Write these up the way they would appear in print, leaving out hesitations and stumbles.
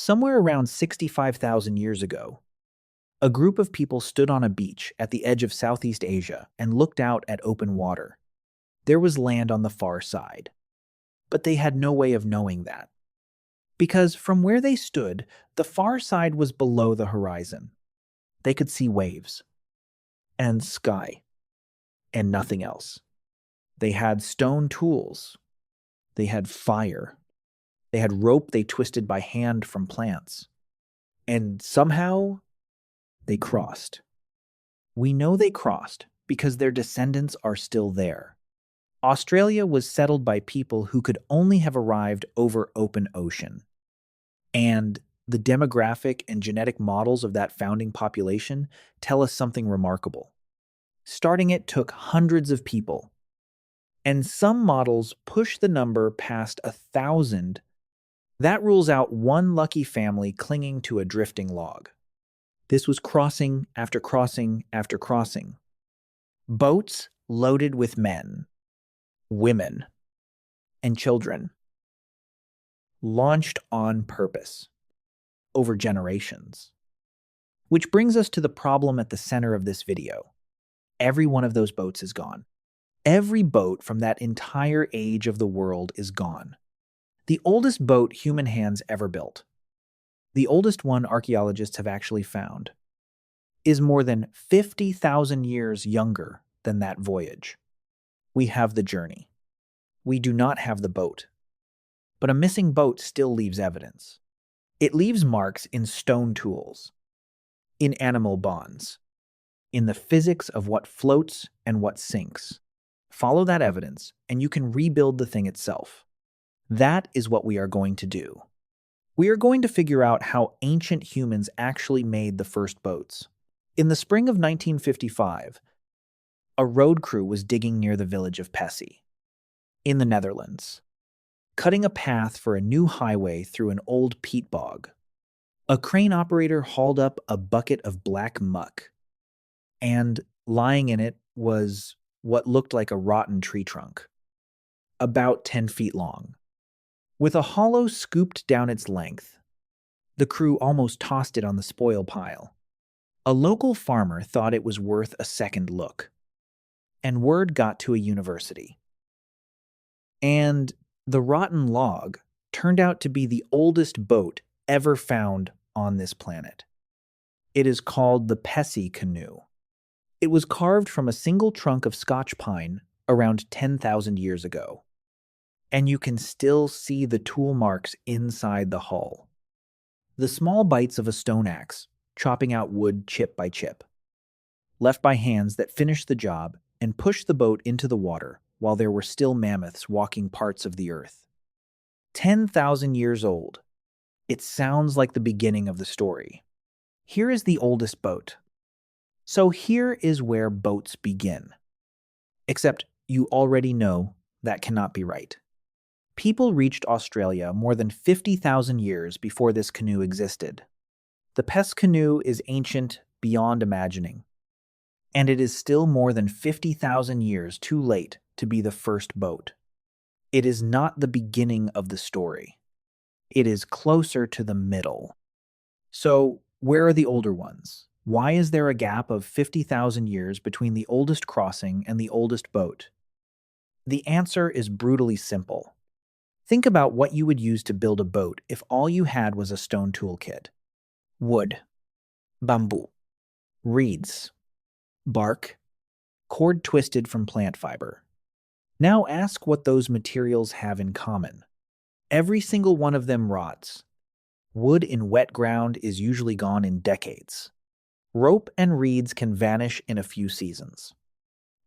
Somewhere around 65,000 years ago, a group of people stood on a beach at the edge of Southeast Asia and looked out at open water. There was land on the far side, but they had no way of knowing that. Because from where they stood, the far side was below the horizon. They could see waves and sky and nothing else. They had stone tools. They had fire. They had rope they twisted by hand from plants. And somehow, they crossed. We know they crossed because their descendants are still there. Australia was settled by people who could only have arrived over open ocean. And the demographic and genetic models of that founding population tell us something remarkable. Starting it took hundreds of people, and some models push the number past 1,000. That rules out one lucky family clinging to a drifting log. This was crossing after crossing after crossing. Boats loaded with men, women, and children, launched on purpose over generations. Which brings us to the problem at the center of this video. Every one of those boats is gone. Every boat from that entire age of the world is gone. The oldest boat human hands ever built, the oldest one archaeologists have actually found, is more than 50,000 years younger than that voyage. We have the journey. We do not have the boat. But a missing boat still leaves evidence. It leaves marks in stone tools, in animal bonds, in the physics of what floats and what sinks. Follow that evidence, and you can rebuild the thing itself. That is what we are going to do. We are going to figure out how ancient humans actually made the first boats. In the spring of 1955, a road crew was digging near the village of Pessie, in the Netherlands, cutting a path for a new highway through an old peat bog. A crane operator hauled up a bucket of black muck, and lying in it was what looked like a rotten tree trunk, about 10 feet long. With a hollow scooped down its length, the crew almost tossed it on the spoil pile. A local farmer thought it was worth a second look, and word got to a university. And the rotten log turned out to be the oldest boat ever found on this planet. It is called the Pessie canoe. It was carved from a single trunk of Scotch pine around 10,000 years ago. And you can still see the tool marks inside the hull. The small bites of a stone axe, chopping out wood chip by chip, left by hands that finished the job and pushed the boat into the water while there were still mammoths walking parts of the earth. 10,000 years old. It sounds like the beginning of the story. Here is the oldest boat. So here is where boats begin. Except you already know that cannot be right. People reached Australia more than 50,000 years before this canoe existed. The Pessie canoe is ancient beyond imagining, and it is still more than 50,000 years too late to be the first boat. It is not the beginning of the story. It is closer to the middle. So, where are the older ones? Why is there a gap of 50,000 years between the oldest crossing and the oldest boat? The answer is brutally simple. Think about what you would use to build a boat if all you had was a stone toolkit. Wood, bamboo, reeds, bark, cord twisted from plant fiber. Now ask what those materials have in common. Every single one of them rots. Wood in wet ground is usually gone in decades. Rope and reeds can vanish in a few seasons.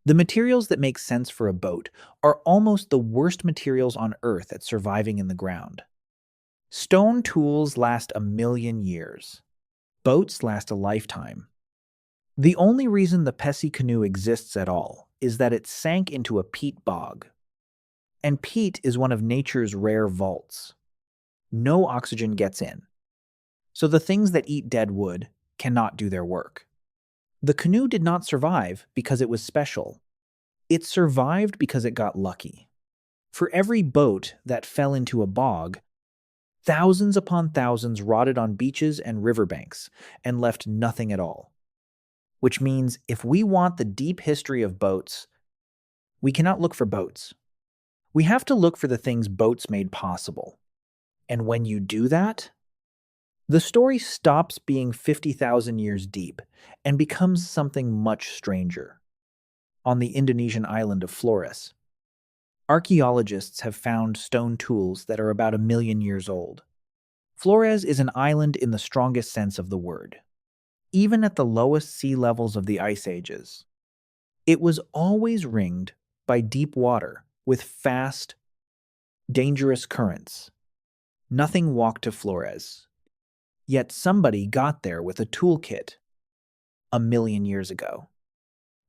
The materials that make sense for a boat are almost the worst materials on Earth at surviving in the ground. Stone tools last 1,000,000 years. Boats last a lifetime. The only reason the Pessie canoe exists at all is that it sank into a peat bog. And peat is one of nature's rare vaults. No oxygen gets in. So the things that eat dead wood cannot do their work. The canoe did not survive because it was special. It survived because it got lucky. For every boat that fell into a bog, Thousands upon thousands rotted on beaches and riverbanks and left nothing at all. Which means if we want the deep history of boats, we cannot look for boats. We have to look for the things boats made possible. And when you do that, the story stops being 50,000 years deep and becomes something much stranger. On the Indonesian island of Flores, archaeologists have found stone tools that are about 1 million years old. Flores is an island in the strongest sense of the word. Even at the lowest sea levels of the ice ages, it was always ringed by deep water with fast, dangerous currents. Nothing walked to Flores. Yet somebody got there with a toolkit 1 million years ago.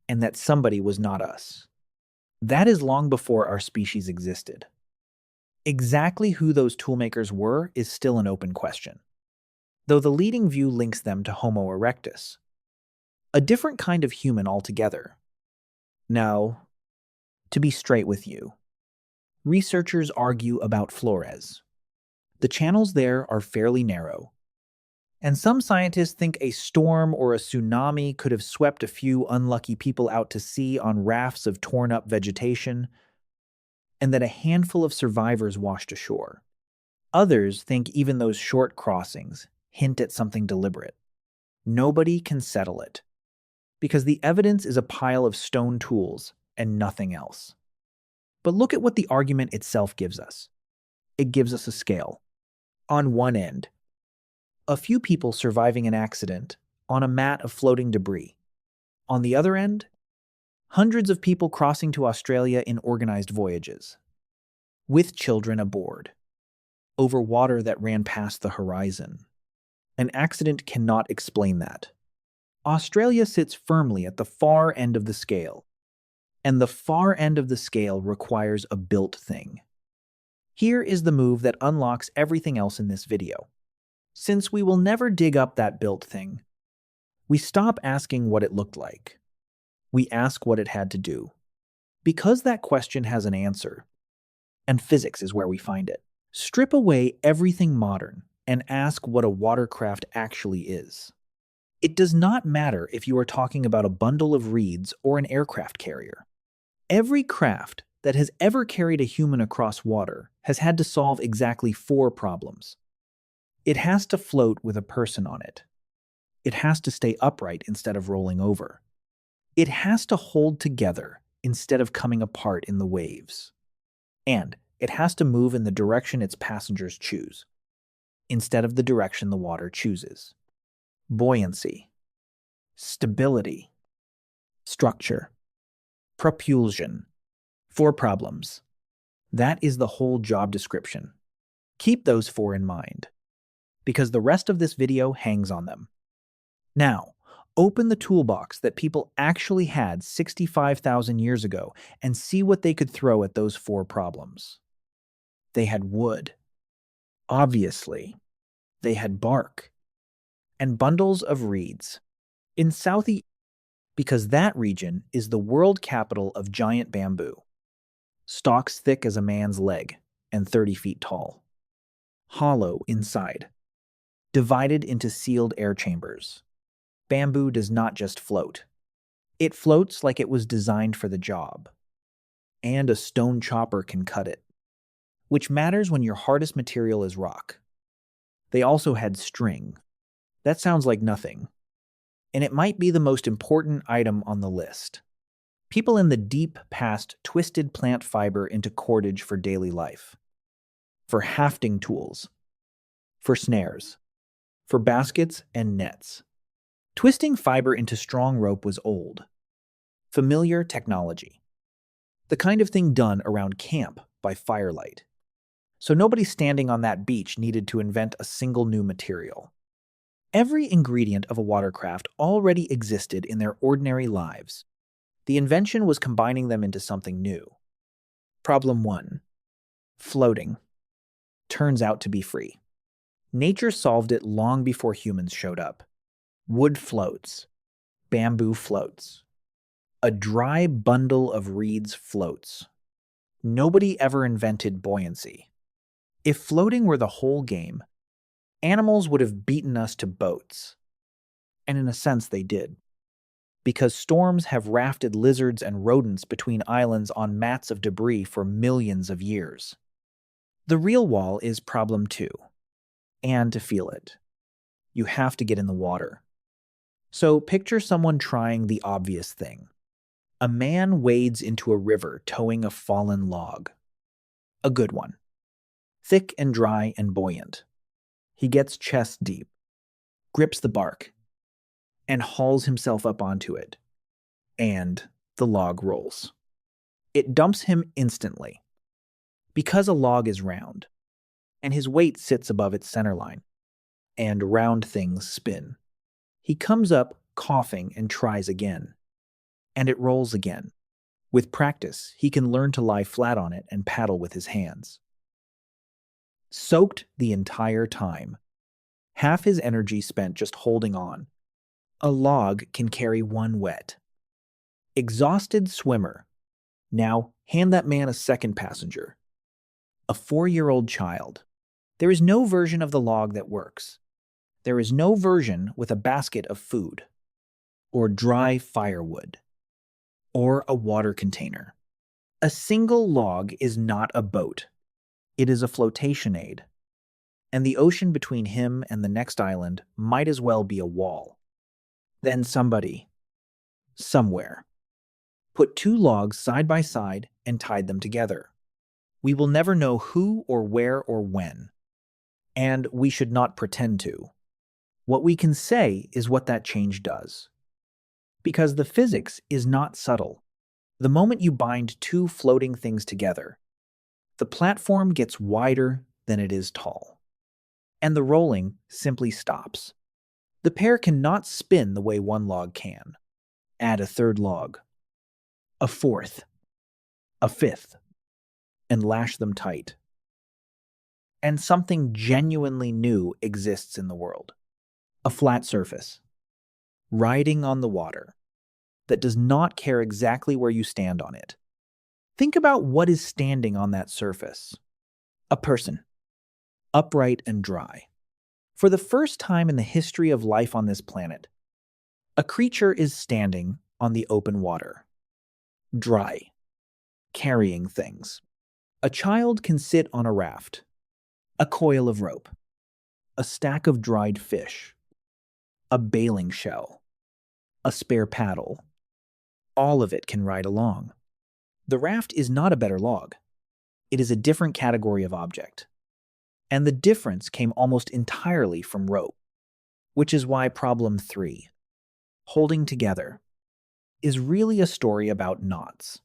And that somebody was not us. That is long before our species existed. Exactly who those toolmakers were is still an open question, though the leading view links them to Homo erectus, a different kind of human altogether. Now, to be straight with you, researchers argue about Flores. The channels there are fairly narrow, and some scientists think a storm or a tsunami could have swept a few unlucky people out to sea on rafts of torn-up vegetation, and that a handful of survivors washed ashore. Others think even those short crossings hint at something deliberate. Nobody can settle it, because the evidence is a pile of stone tools and nothing else. But look at what the argument itself gives us. It gives us a scale. On one end, a few people surviving an accident on a mat of floating debris. On the other end, hundreds of people crossing to Australia in organized voyages, with children aboard, over water that ran past the horizon. An accident cannot explain that. Australia sits firmly at the far end of the scale, and the far end of the scale requires a built thing. Here is the move that unlocks everything else in this video. Since we will never dig up that built thing, we stop asking what it looked like. We ask what it had to do. Because that question has an answer, and physics is where we find it. Strip away everything modern and ask what a watercraft actually is. It does not matter if you are talking about a bundle of reeds or an aircraft carrier. Every craft that has ever carried a human across water has had to solve exactly 4 problems. It has to float with a person on it. It has to stay upright instead of rolling over. It has to hold together instead of coming apart in the waves. And it has to move in the direction its passengers choose, instead of the direction the water chooses. Buoyancy, stability, structure, propulsion. 4 problems. That is the whole job description. Keep those 4 in mind, because the rest of this video hangs on them. Now, open the toolbox that people actually had 65,000 years ago and see what they could throw at those 4 problems. They had wood. Obviously. They had bark. And bundles of reeds. In Southeast, because that region is the world capital of giant bamboo. Stalks thick as a man's leg and 30 feet tall. Hollow inside. Divided into sealed air chambers. Bamboo does not just float. It floats like it was designed for the job. And a stone chopper can cut it, which matters when your hardest material is rock. They also had string. That sounds like nothing. And it might be the most important item on the list. People in the deep past twisted plant fiber into cordage for daily life. For hafting tools. For snares. For baskets and nets. Twisting fiber into strong rope was old. Familiar technology. The kind of thing done around camp by firelight. So nobody standing on that beach needed to invent a single new material. Every ingredient of a watercraft already existed in their ordinary lives. The invention was combining them into something new. Problem 1. Floating. Turns out to be free. Nature solved it long before humans showed up. Wood floats. Bamboo floats. A dry bundle of reeds floats. Nobody ever invented buoyancy. If floating were the whole game, animals would have beaten us to boats. And in a sense, they did. Because storms have rafted lizards and rodents between islands on mats of debris for millions of years. The real wall is problem two. And to feel it, you have to get in the water. So picture someone trying the obvious thing. A man wades into a river towing a fallen log. A good one. Thick and dry and buoyant. He gets chest deep, grips the bark, and hauls himself up onto it. And the log rolls. It dumps him instantly. Because a log is round, and his weight sits above its centerline, and round things spin. He comes up coughing and tries again. And it rolls again. With practice, he can learn to lie flat on it and paddle with his hands. Soaked the entire time. Half his energy spent just holding on. A log can carry one wet. Exhausted swimmer. Now, hand that man a second passenger. A 4-year-old child. There is no version of the log that works. There is no version with a basket of food, or dry firewood, or a water container. A single log is not a boat. It is a flotation aid. And the ocean between him and the next island might as well be a wall. Then somebody, somewhere, put 2 logs side by side and tied them together. We will never know who or where or when. And we should not pretend to. What we can say is what that change does. Because the physics is not subtle. The moment you bind 2 floating things together, the platform gets wider than it is tall. And the rolling simply stops. The pair cannot spin the way one log can. Add a 3rd log, a 4th, a 5th, and lash them tight. And something genuinely new exists in the world. A flat surface, riding on the water, that does not care exactly where you stand on it. Think about what is standing on that surface. A person, upright and dry. For the first time in the history of life on this planet, a creature is standing on the open water. Dry, carrying things. A child can sit on a raft, a coil of rope, a stack of dried fish, a bailing shell, a spare paddle. All of it can ride along. The raft is not a better log. It is a different category of object. And the difference came almost entirely from rope, which is why problem 3, holding together, is really a story about knots.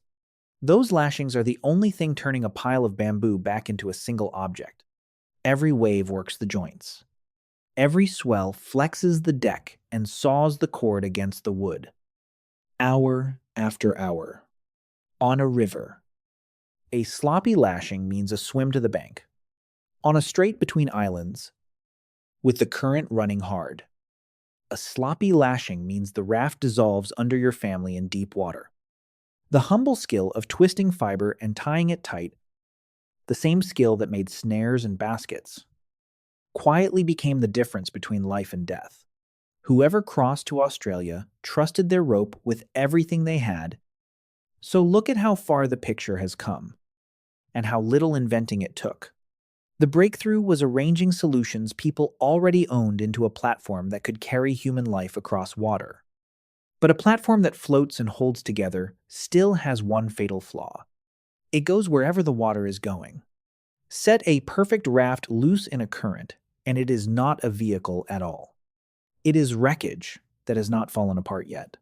Those lashings are the only thing turning a pile of bamboo back into a single object. Every wave works the joints. Every swell flexes the deck and saws the cord against the wood. Hour after hour. On a river. A sloppy lashing means a swim to the bank. On a strait between islands, with the current running hard. A sloppy lashing means the raft dissolves under your family in deep water. The humble skill of twisting fiber and tying it tight, the same skill that made snares and baskets, quietly became the difference between life and death. Whoever crossed to Australia trusted their rope with everything they had. So look at how far the picture has come, and how little inventing it took. The breakthrough was arranging solutions people already owned into a platform that could carry human life across water. But a platform that floats and holds together still has one fatal flaw. It goes wherever the water is going. Set a perfect raft loose in a current, and it is not a vehicle at all. It is wreckage that has not fallen apart yet,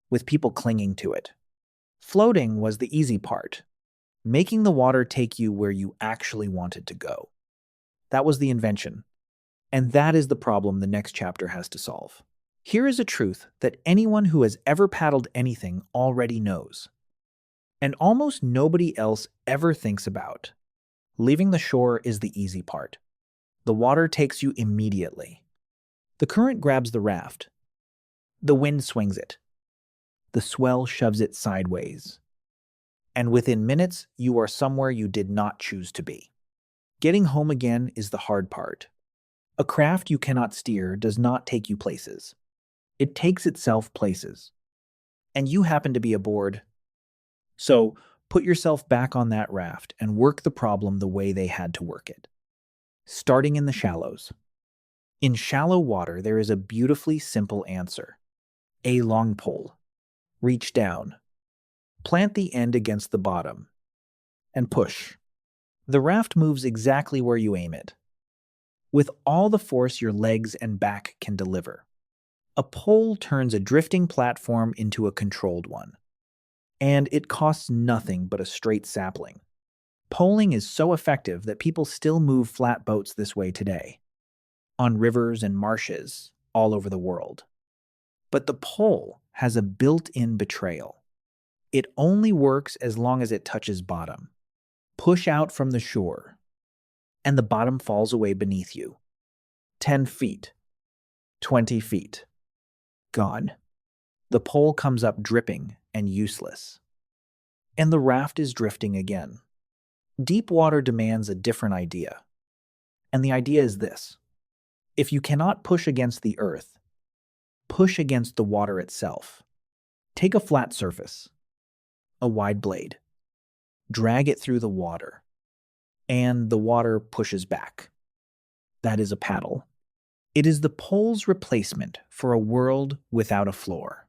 with people clinging to it. Floating was the easy part, making the water take you where you actually wanted to go. That was the invention, and that is the problem the next chapter has to solve. Here is a truth that anyone who has ever paddled anything already knows, and almost nobody else ever thinks about. Leaving the shore is the easy part. The water takes you immediately. The current grabs the raft. The wind swings it. The swell shoves it sideways. And within minutes, you are somewhere you did not choose to be. Getting home again is the hard part. A craft you cannot steer does not take you places. It takes itself places. And you happen to be aboard. So put yourself back on that raft and work the problem the way they had to work it. Starting in the shallows. In shallow water, there is a beautifully simple answer. A long pole. Reach down. Plant the end against the bottom. And push. The raft moves exactly where you aim it, with all the force your legs and back can deliver. A pole turns a drifting platform into a controlled one, and it costs nothing but a straight sapling. Poling is so effective that people still move flat boats this way today, on rivers and marshes all over the world. But the pole has a built-in betrayal. It only works as long as it touches bottom. Push out from the shore, and the bottom falls away beneath you. 10 feet. 20 feet. Gone. The pole comes up dripping and useless. And the raft is drifting again. Deep water demands a different idea. And the idea is this. If you cannot push against the earth, push against the water itself. Take a flat surface, a wide blade, drag it through the water, and the water pushes back. That is a paddle. It is the pole's replacement for a world without a floor.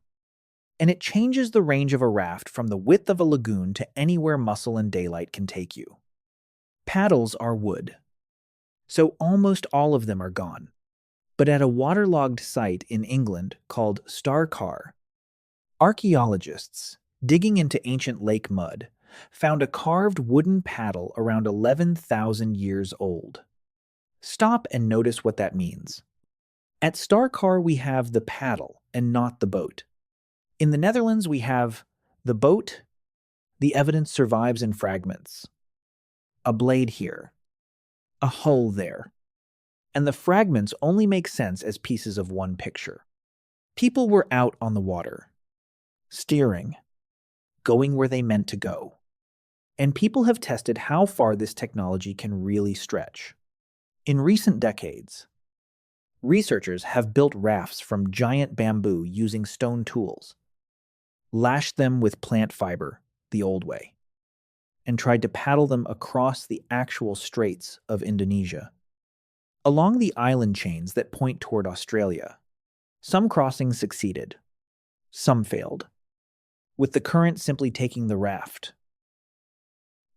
And it changes the range of a raft from the width of a lagoon to anywhere muscle and daylight can take you. Paddles are wood, so almost all of them are gone. But at a waterlogged site in England called Starcar, archaeologists, digging into ancient lake mud, found a carved wooden paddle around 11,000 years old. Stop and notice what that means. At Starcar, we have the paddle and not the boat. In the Netherlands, we have the boat. The evidence survives in fragments. A blade here, a hull there. And the fragments only make sense as pieces of one picture. People were out on the water, steering, going where they meant to go. And people have tested how far this technology can really stretch. In recent decades, researchers have built rafts from giant bamboo using stone tools, lashed them with plant fiber the old way, and tried to paddle them across the actual straits of Indonesia. Along the island chains that point toward Australia, some crossings succeeded, some failed, with the current simply taking the raft.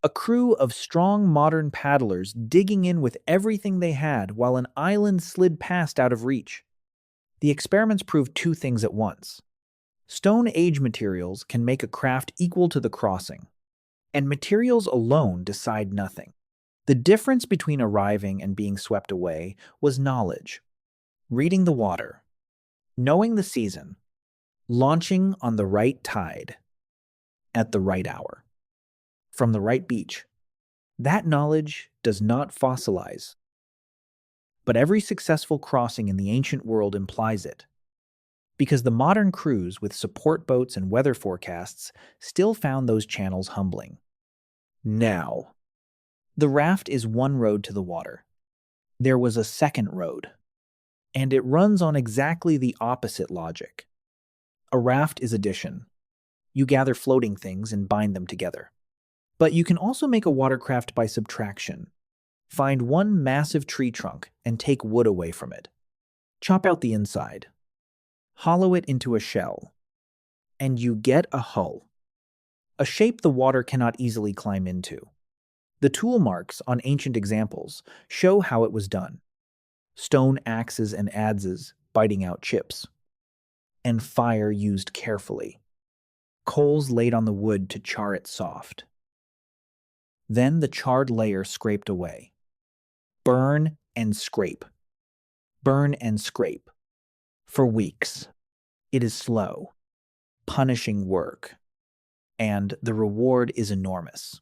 A crew of strong modern paddlers digging in with everything they had while an island slid past out of reach. The experiments proved two things at once. Stone Age materials can make a craft equal to the crossing, and materials alone decide nothing. The difference between arriving and being swept away was knowledge, reading the water, knowing the season, launching on the right tide, at the right hour, from the right beach. That knowledge does not fossilize. But every successful crossing in the ancient world implies it, because the modern crews with support boats and weather forecasts still found those channels humbling. Now, the raft is one road to the water. There was a second road, and it runs on exactly the opposite logic. A raft is addition. You gather floating things and bind them together. But you can also make a watercraft by subtraction. Find one massive tree trunk and take wood away from it. Chop out the inside. Hollow it into a shell. And you get a hull. A shape the water cannot easily climb into. The tool marks on ancient examples show how it was done. Stone axes and adzes biting out chips. And fire used carefully. Coals laid on the wood to char it soft. Then the charred layer scraped away. Burn and scrape. Burn and scrape. For weeks. It is slow, punishing work. And the reward is enormous.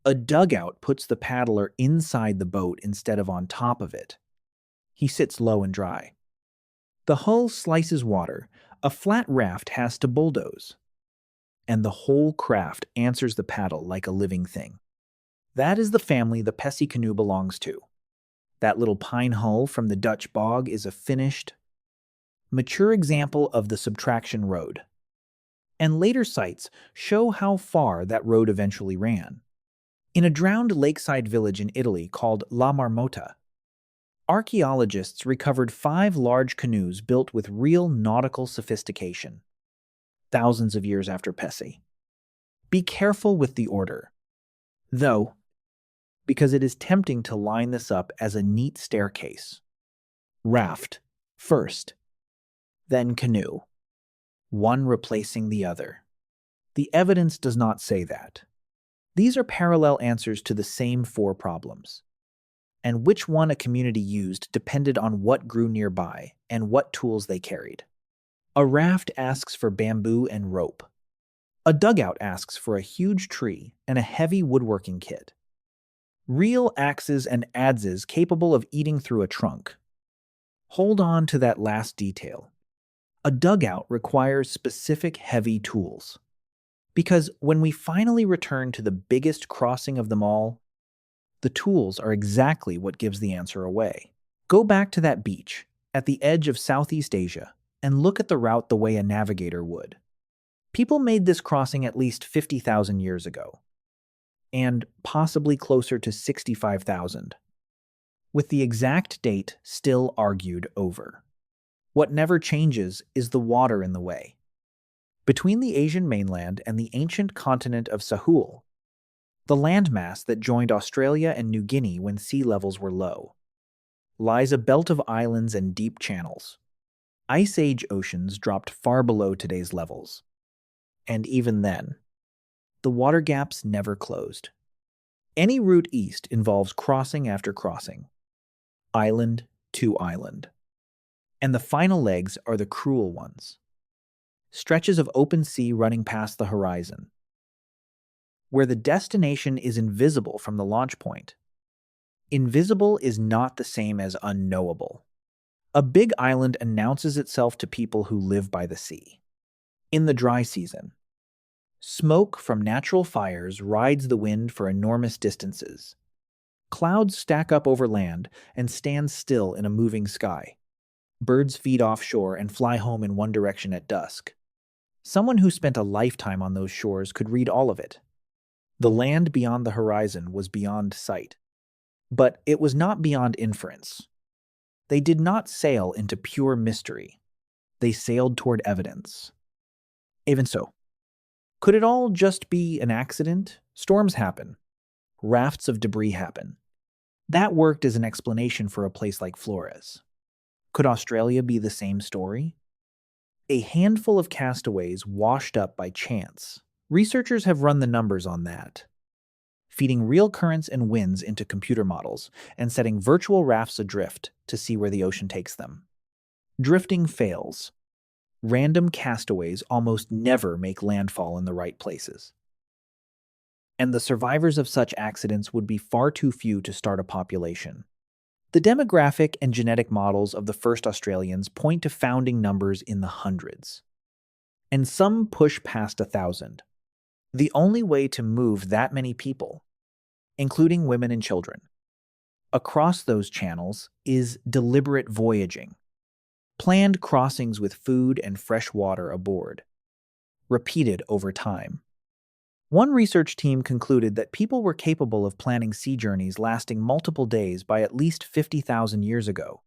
A dugout puts the paddler inside the boat instead of on top of it. He sits low and dry. The hull slices water. A flat raft has to bulldoze. And the whole craft answers the paddle like a living thing. That is the family the Pessie canoe belongs to. That little pine hull from the Dutch bog is a finished, mature example of the subtraction road. And later sites show how far that road eventually ran. In a drowned lakeside village in Italy called La Marmota, archaeologists recovered 5 large canoes built with real nautical sophistication, thousands of years after Pessie. Be careful with the order, though, because it is tempting to line this up as a neat staircase. Raft first, then canoe, one replacing the other. The evidence does not say that. These are parallel answers to the same 4 problems. And which one a community used depended on what grew nearby and what tools they carried. A raft asks for bamboo and rope. A dugout asks for a huge tree and a heavy woodworking kit. Real axes and adzes capable of eating through a trunk. Hold on to that last detail. A dugout requires specific heavy tools. Because when we finally return to the biggest crossing of them all, the tools are exactly what gives the answer away. Go back to that beach at the edge of Southeast Asia and look at the route the way a navigator would. People made this crossing at least 50,000 years ago, and possibly closer to 65,000, with the exact date still argued over. What never changes is the water in the way. Between the Asian mainland and the ancient continent of Sahul, the landmass that joined Australia and New Guinea when sea levels were low, lies a belt of islands and deep channels. Ice Age oceans dropped far below today's levels. And even then, the water gaps never closed. Any route east involves crossing after crossing, island to island. And the final legs are the cruel ones. Stretches of open sea running past the horizon, where the destination is invisible from the launch point. Invisible is not the same as unknowable. A big island announces itself to people who live by the sea. In the dry season, smoke from natural fires rides the wind for enormous distances. Clouds stack up over land and stand still in a moving sky. Birds feed offshore and fly home in one direction at dusk. Someone who spent a lifetime on those shores could read all of it. The land beyond the horizon was beyond sight. But it was not beyond inference. They did not sail into pure mystery. They sailed toward evidence. Even so, could it all just be an accident? Storms happen. Rafts of debris happen. That worked as an explanation for a place like Flores. Could Australia be the same story? A handful of castaways washed up by chance. Researchers have run the numbers on that, feeding real currents and winds into computer models and setting virtual rafts adrift to see where the ocean takes them. Drifting fails. Random castaways almost never make landfall in the right places. And the survivors of such accidents would be far too few to start a population. The demographic and genetic models of the first Australians point to founding numbers in the hundreds, and some push past 1,000. The only way to move that many people, including women and children, across those channels is deliberate voyaging. Planned crossings with food and fresh water aboard, repeated over time. One research team concluded that people were capable of planning sea journeys lasting multiple days by at least 50,000 years ago.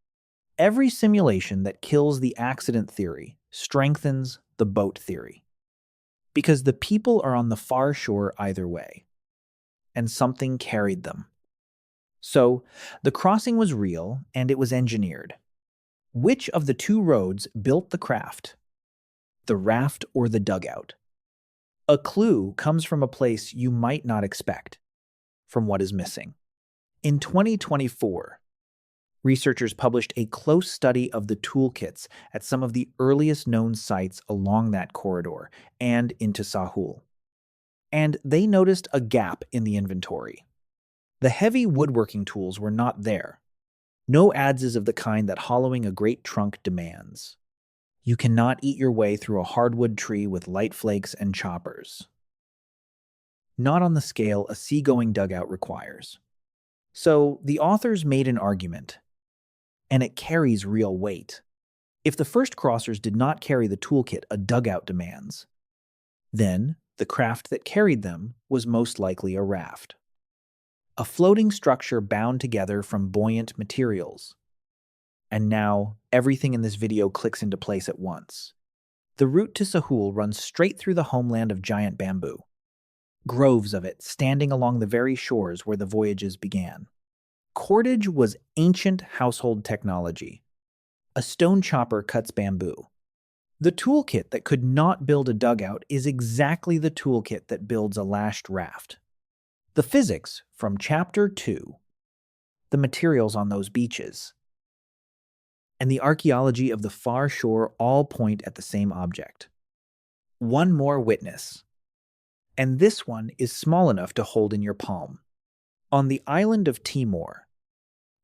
Every simulation that kills the accident theory strengthens the boat theory, because the people are on the far shore either way, and something carried them. So, the crossing was real and it was engineered. Which of the 2 roads built the craft? The raft or the dugout? A clue comes from a place you might not expect, from what is missing. In 2024, researchers published a close study of the toolkits at some of the earliest known sites along that corridor and into Sahul. And they noticed a gap in the inventory. The heavy woodworking tools were not there. No adzes of the kind that hollowing a great trunk demands. You cannot eat your way through a hardwood tree with light flakes and choppers. not on the scale a seagoing dugout requires. So the authors made an argument, and it carries real weight. If the first crossers did not carry the toolkit a dugout demands, then the craft that carried them was most likely a raft. A floating structure bound together from buoyant materials. And now, everything in this video clicks into place at once. The route to Sahul runs straight through the homeland of giant bamboo, groves of it standing along the very shores where the voyages began. Cordage was ancient household technology. A stone chopper cuts bamboo. The toolkit that could not build a dugout is exactly the toolkit that builds a lashed raft. The physics from Chapter 2, the materials on those beaches, and the archaeology of the far shore all point at the same object. One more witness, and this one is small enough to hold in your palm. On the island of Timor,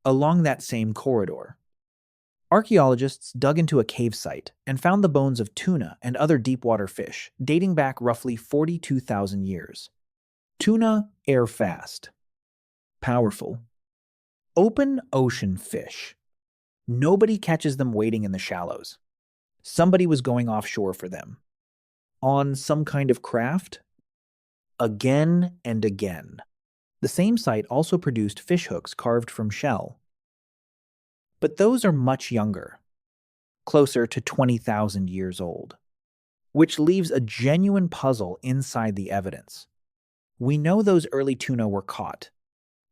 along that same corridor, archaeologists dug into a cave site and found the bones of tuna and other deep-water fish dating back roughly 42,000 years. Tuna air fast, powerful, open ocean fish. Nobody catches them waiting in the shallows. Somebody was going offshore for them. On some kind of craft? Again and again. The same site also produced fishhooks carved from shell. But those are much younger, closer to 20,000 years old, which leaves a genuine puzzle inside the evidence. We know those early tuna were caught.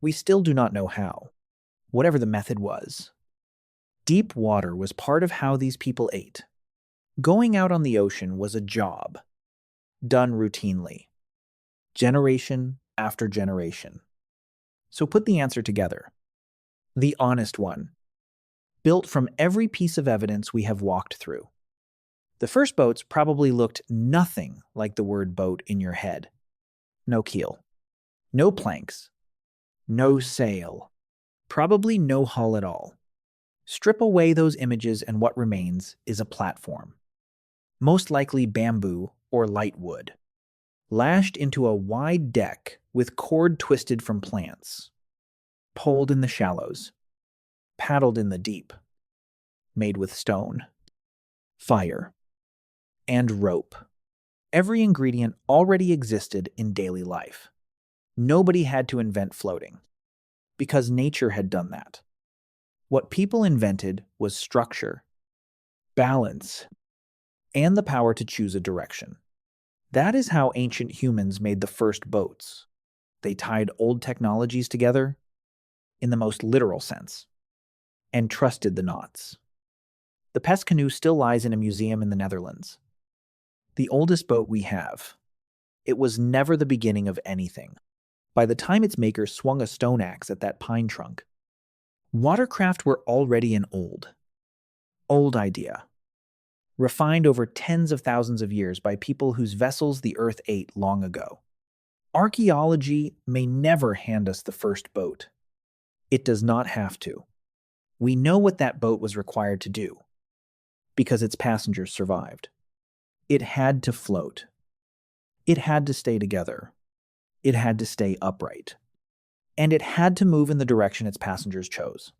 We still do not know how, whatever the method was. Deep water was part of how these people ate. Going out on the ocean was a job, done routinely, generation after generation. So put the answer together. The honest one, built from every piece of evidence we have walked through. The first boats probably looked nothing like the word boat in your head. No keel, no planks, no sail, probably no hull at all. Strip away those images and what remains is a platform, most likely bamboo or light wood, lashed into a wide deck with cord twisted from plants, poled in the shallows, paddled in the deep, made with stone, fire, and rope. Every ingredient already existed in daily life. Nobody had to invent floating, because nature had done that. What people invented was structure, balance, and the power to choose a direction. That is how ancient humans made the first boats. They tied old technologies together, in the most literal sense, and trusted the knots. The Pest canoe still lies in a museum in the Netherlands. The oldest boat we have. It was never the beginning of anything. By the time its maker swung a stone axe at that pine trunk, watercraft were already an old idea, refined over tens of thousands of years by people whose vessels the earth ate long ago. Archaeology may never hand us the first boat. It does not have to. We know what that boat was required to do, because its passengers survived. It had to float. It had to stay together. It had to stay upright. And it had to move in the direction its passengers chose.